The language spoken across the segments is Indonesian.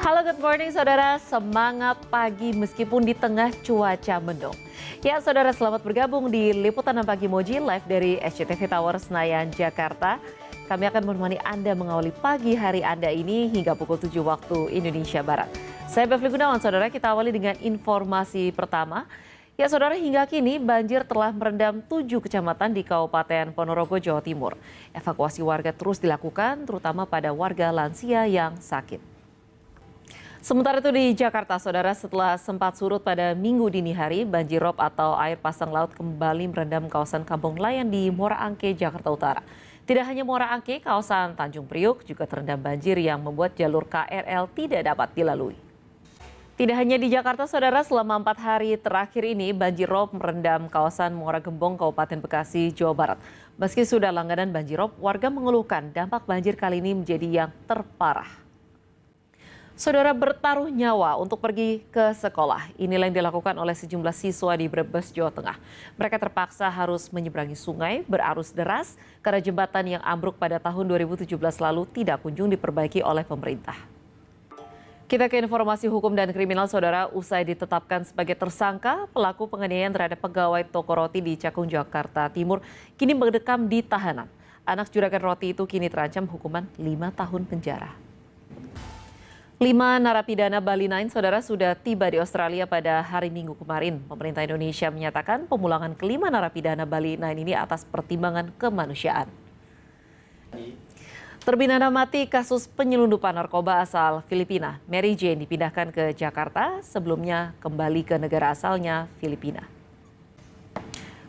Halo, good morning saudara. Semangat pagi meskipun di tengah cuaca mendung. Ya saudara, selamat bergabung di Liputan Pagi Moji live dari SCTV Tower Senayan, Jakarta. Kami akan menemani Anda mengawali pagi hari Anda ini hingga pukul 7 waktu Indonesia Barat. Saya Bevli Gunawan, saudara, kita awali dengan informasi pertama. Ya saudara, hingga kini banjir telah merendam 7 kecamatan di Kabupaten Ponorogo, Jawa Timur. Evakuasi warga terus dilakukan, terutama pada warga lansia yang sakit. Sementara itu di Jakarta, saudara, setelah sempat surut pada Minggu dini hari, banjirop atau air pasang laut kembali merendam kawasan Kampung Nelayan di Muara Angke, Jakarta Utara. Tidak hanya Muara Angke, kawasan Tanjung Priuk juga terendam banjir yang membuat jalur KRL tidak dapat dilalui. Tidak hanya di Jakarta, saudara, selama 4 hari terakhir ini banjirop merendam kawasan Muara Gembong, Kabupaten Bekasi, Jawa Barat. Meski sudah langganan banjirop, warga mengeluhkan dampak banjir kali ini menjadi yang terparah. Saudara, bertaruh nyawa untuk pergi ke sekolah. Inilah yang dilakukan oleh sejumlah siswa di Brebes, Jawa Tengah. Mereka terpaksa harus menyeberangi sungai berarus deras karena jembatan yang ambruk pada tahun 2017 lalu tidak kunjung diperbaiki oleh pemerintah. Kita ke informasi hukum dan kriminal, saudara. Usai ditetapkan sebagai tersangka, pelaku penganiayaan terhadap pegawai toko roti di Cakung, Jakarta Timur kini mendekam di tahanan. Anak juragan roti itu kini terancam hukuman 5 tahun penjara. 5 narapidana Bali 9, saudara, sudah tiba di Australia pada hari Minggu kemarin. Pemerintah Indonesia menyatakan pemulangan ke-5 narapidana Bali 9 ini atas pertimbangan kemanusiaan. Terpidana mati kasus penyelundupan narkoba asal Filipina, Mary Jane, dipindahkan ke Jakarta, sebelumnya kembali ke negara asalnya, Filipina.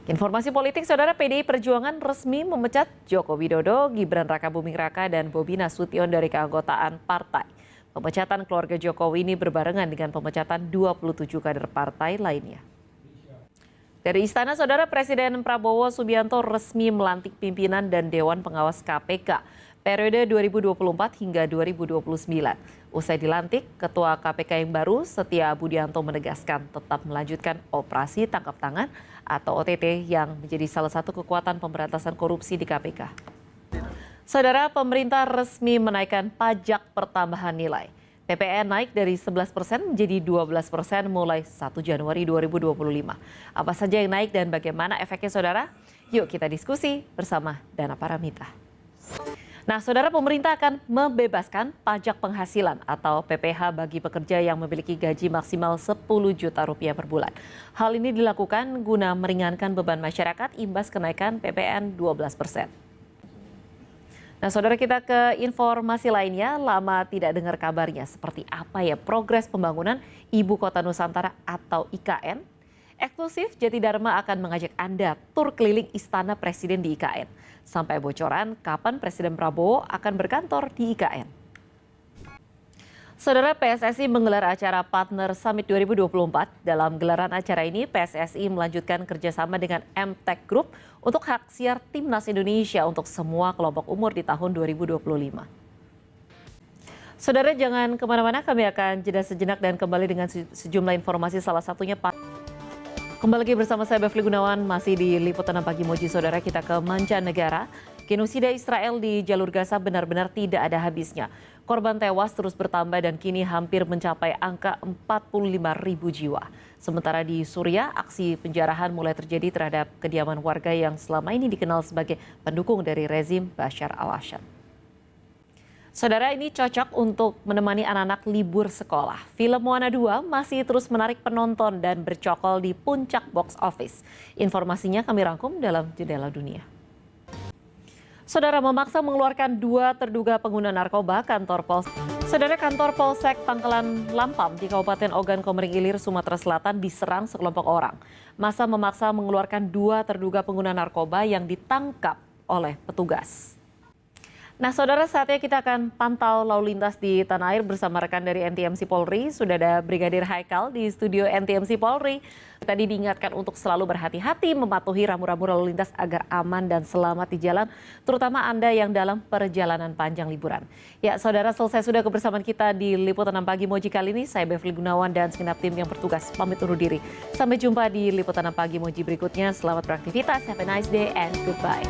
Informasi politik, saudara, PDI Perjuangan resmi memecat Joko Widodo, Gibran Rakabuming Raka, dan Bobi Nasution dari keanggotaan partai. Pemecatan keluarga Jokowi ini berbarengan dengan pemecatan 27 kader partai lainnya. Dari Istana, saudara, Presiden Prabowo Subianto resmi melantik pimpinan dan Dewan Pengawas KPK periode 2024 hingga 2029. Usai dilantik, Ketua KPK yang baru, Setia Budianto, menegaskan tetap melanjutkan operasi tangkap tangan atau OTT yang menjadi salah satu kekuatan pemberantasan korupsi di KPK. Saudara, pemerintah resmi menaikkan pajak pertambahan nilai. PPN naik dari 11% menjadi 12% mulai 1 Januari 2025. Apa saja yang naik dan bagaimana efeknya, saudara? Yuk kita diskusi bersama Dana Paramita. Nah, saudara, pemerintah akan membebaskan pajak penghasilan atau PPh bagi pekerja yang memiliki gaji maksimal 10 juta rupiah per bulan. Hal ini dilakukan guna meringankan beban masyarakat imbas kenaikan PPN 12%. Nah, saudara, kita ke informasi lainnya. Lama tidak dengar kabarnya, seperti apa ya progres pembangunan Ibu Kota Nusantara atau IKN? Eksklusif Jatidharma akan mengajak Anda tur keliling Istana Presiden di IKN. Sampai bocoran kapan Presiden Prabowo akan berkantor di IKN. Saudara, PSSI menggelar acara Partner Summit 2024. Dalam gelaran acara ini, PSSI melanjutkan kerjasama dengan MTech Group untuk hak siar Timnas Indonesia untuk semua kelompok umur di tahun 2025. Saudara, jangan kemana-mana, kami akan jeda sejenak dan kembali dengan sejumlah informasi, salah satunya kembali lagi bersama saya Bevli Gunawan, masih di Liputan Pagi Moji. Saudara, kita ke mancanegara. Genosida Israel di jalur Gaza benar-benar tidak ada habisnya. Korban tewas terus bertambah dan kini hampir mencapai angka 45.000 jiwa. Sementara di Suriah, aksi penjarahan mulai terjadi terhadap kediaman warga yang selama ini dikenal sebagai pendukung dari rezim Bashar al-Assad. Saudara, ini cocok untuk menemani anak-anak libur sekolah. Film Moana 2 masih terus menarik penonton dan bercokol di puncak box office. Informasinya kami rangkum dalam Jendela Dunia. Saudara, memaksa mengeluarkan 2 terduga pengguna narkoba, kantor Polsek Pangkalan Lampam di Kabupaten Ogan Komering Ilir, Sumatera Selatan diserang sekelompok orang. Massa memaksa mengeluarkan 2 terduga pengguna narkoba yang ditangkap oleh petugas. Nah, saudara, saatnya kita akan pantau lalu lintas di tanah air bersama rekan dari NTMC Polri. Sudah ada Brigadir Haikal di studio NTMC Polri. Tadi diingatkan untuk selalu berhati-hati mematuhi rambu-rambu lalu lintas agar aman dan selamat di jalan, terutama Anda yang dalam perjalanan panjang liburan. Ya, saudara, selesai sudah kebersamaan kita di Liputan Pagi Moji kali ini. Saya Bevli Gunawan dan segenap tim yang bertugas pamit undur diri. Sampai jumpa di Liputan Pagi Moji berikutnya. Selamat beraktivitas, have a nice day and goodbye.